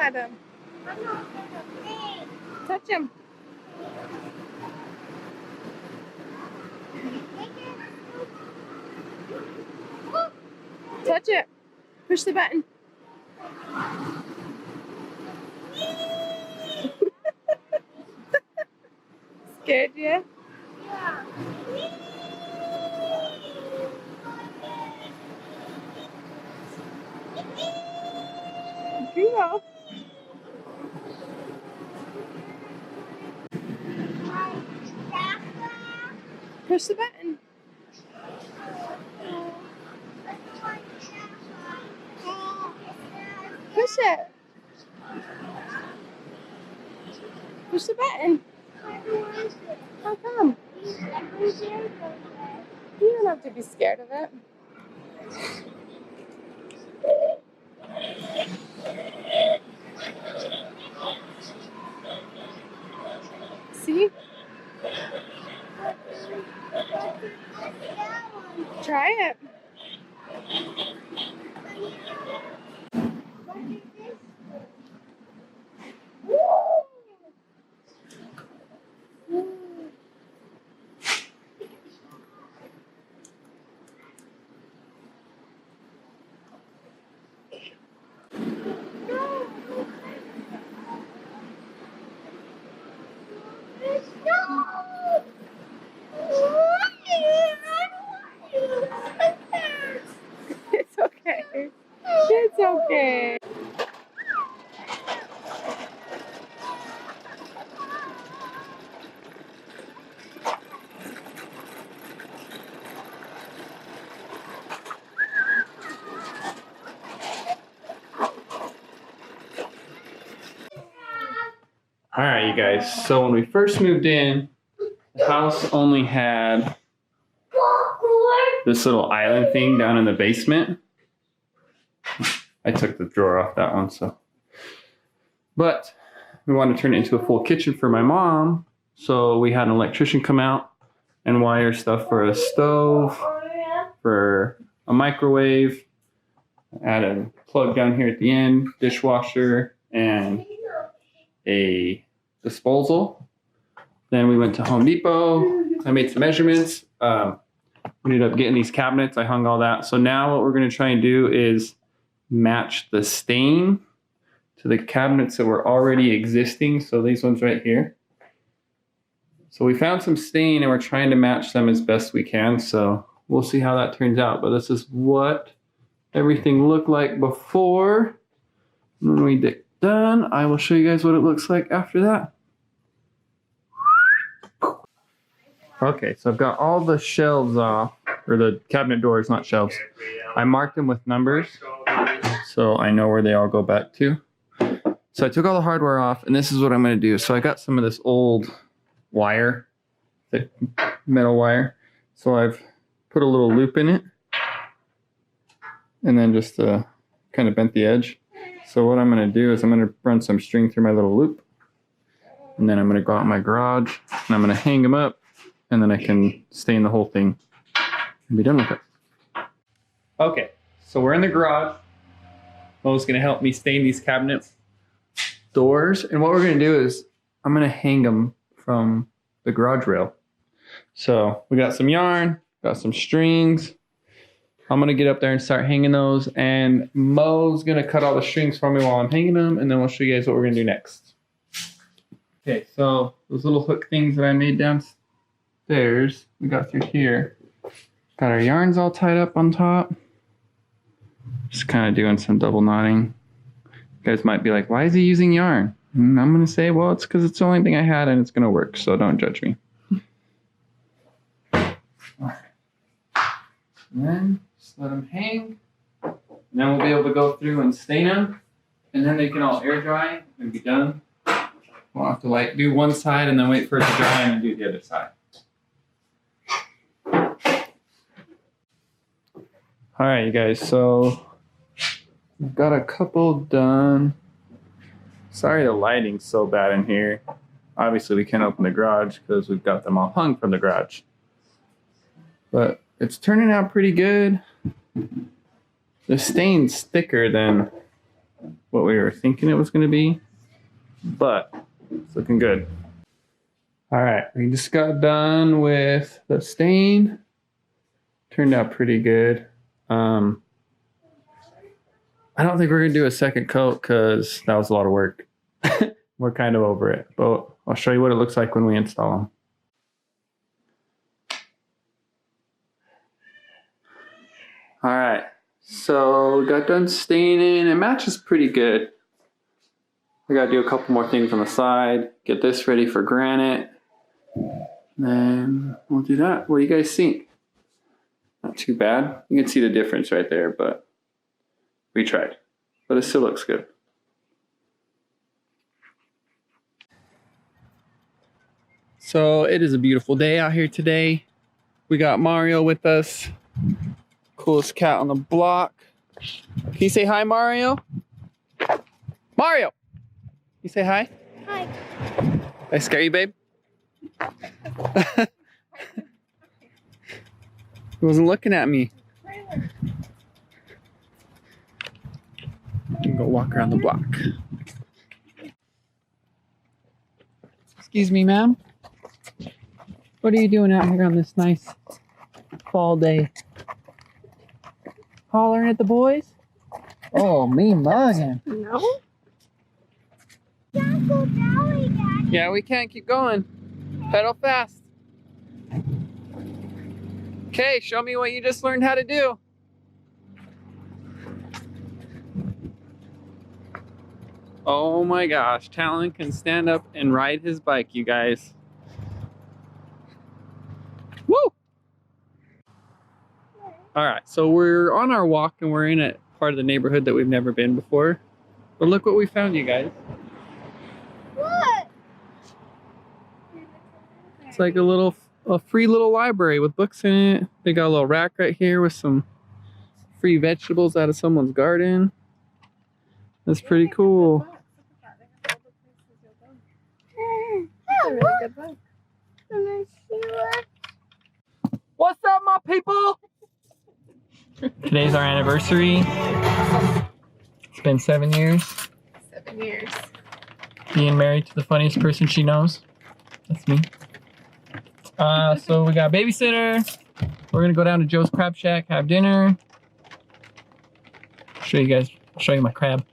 at him. Touch him. Touch it. Push the button. Scared you? Yeah. Cool. Push the button. Push it. Push the button. How come? You don't have to be scared of it. See? Try it. It's okay. It's okay. All right, you guys. So when we first moved in, the house only had this little island thing down in the basement. I took the drawer off that one, so. But we wanted to turn it into a full kitchen for my mom. So we had an electrician come out and wire stuff for a stove, for a microwave, add a plug down here at the end, dishwasher, and a disposal. Then we went to Home Depot. I made some measurements. We ended up getting these cabinets. I hung all that. So now what we're going to try and do is match the stain to the cabinets that were already existing. So these ones right here. So we found some stain and we're trying to match them as best we can. So we'll see how that turns out. But this is what everything looked like before. When we get done, I will show you guys what it looks like after that. Okay, so I've got all the shelves off, or the cabinet doors, not shelves. I marked them with numbers, so I know where they all go back to. So I took all the hardware off, and this is what I'm going to do. So I got some of this old wire, thick metal wire. So I've put a little loop in it, and then just kind of bent the edge. So what I'm going to do is I'm going to run some string through my little loop, and then I'm going to go out in my garage, and I'm going to hang them up, and then I can stain the whole thing and be done with it. Okay, so we're in the garage. Mo's going to help me stain these cabinet doors, and what we're going to do is I'm going to hang them from the garage rail. So we got some yarn, got some strings. I'm going to get up there and start hanging those, and Mo's going to cut all the strings for me while I'm hanging them, and then we'll show you guys what we're going to do next. Okay, so those little hook things that I made downstairs, we got through here. Got our yarns all tied up on top. Just kind of doing some double knotting. You guys might be like, why is he using yarn? And I'm going to say, well, it's because it's the only thing I had and it's going to work, so don't judge me. All right. And then just let them hang. And then we'll be able to go through and stain them. And then they can all air dry and be done. We'll have to like do one side and then wait for it to dry and do the other side. All right, you guys, so we've got a couple done. Sorry the lighting's so bad in here. Obviously we can't open the garage because we've got them all hung from the garage. But it's turning out pretty good. The stain's thicker than what we were thinking it was going to be, but it's looking good. All right, we just got done with the stain. Turned out pretty good. I don't think we're gonna do a second coat because that was a lot of work. We're kind of over it, but I'll show you what it looks like when we install them. All right, so we got done staining. It matches pretty good. I gotta do a couple more things on the side, get this ready for granite. Then we'll do that. What do you guys think? Not too bad. You can see the difference right there, but we tried. But it still looks good. So it is a beautiful day out here today. We got Mario with us. Coolest cat on the block. Can you say hi, Mario? Mario! You say hi? Hi. Did I scare you, babe? He wasn't looking at me. You can go walk around the block. Excuse me, ma'am. What are you doing out here on this nice fall day? Hollering at the boys? Oh, me mugging. No? Yeah, we can't keep going. Pedal fast. Okay, show me what you just learned how to do. Oh my gosh, Talon can stand up and ride his bike, you guys. Woo! All right, so we're on our walk and we're in a part of the neighborhood that we've never been before. But look what we found, you guys. What? It's like a free little library with books in it. They got a little rack right here with some free vegetables out of someone's garden. That's pretty cool. That's a really good book. What's up, my people? Today's our anniversary. It's been 7 years. 7 years. Being married to the funniest person she knows. That's me. So we got a babysitter. We're gonna go down to Joe's Crab Shack, have dinner. I'll show you my crab.